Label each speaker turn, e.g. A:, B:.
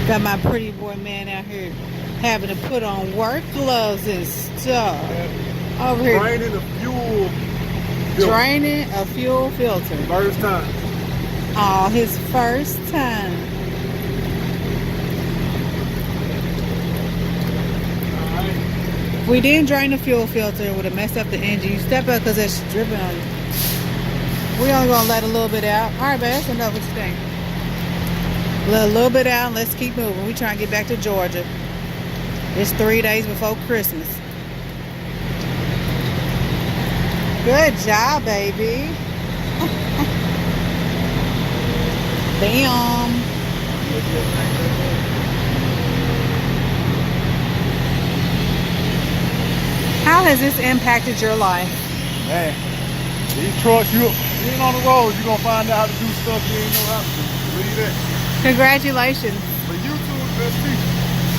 A: Got my pretty boy man out here having to put on work gloves and stuff. Over here
B: Draining the fuel filter.
A: draining a fuel filter.
B: First time.
A: Oh, his first time. If we didn't drain the fuel filter, it would have messed up the engine. You step up because it's dripping on you. We only gonna let a little bit out. All right, babe, that's enough. What you think? Let a little bit out and let's keep moving. We trying to get back to Georgia. It's 3 days before Christmas. Good job, baby. Bam. How has this impacted your life?
B: Man, these trucks, you ain't on the road, you're going to find out how to do stuff you ain't know how to do. Believe that.
A: Congratulations.
B: But YouTube, best teacher.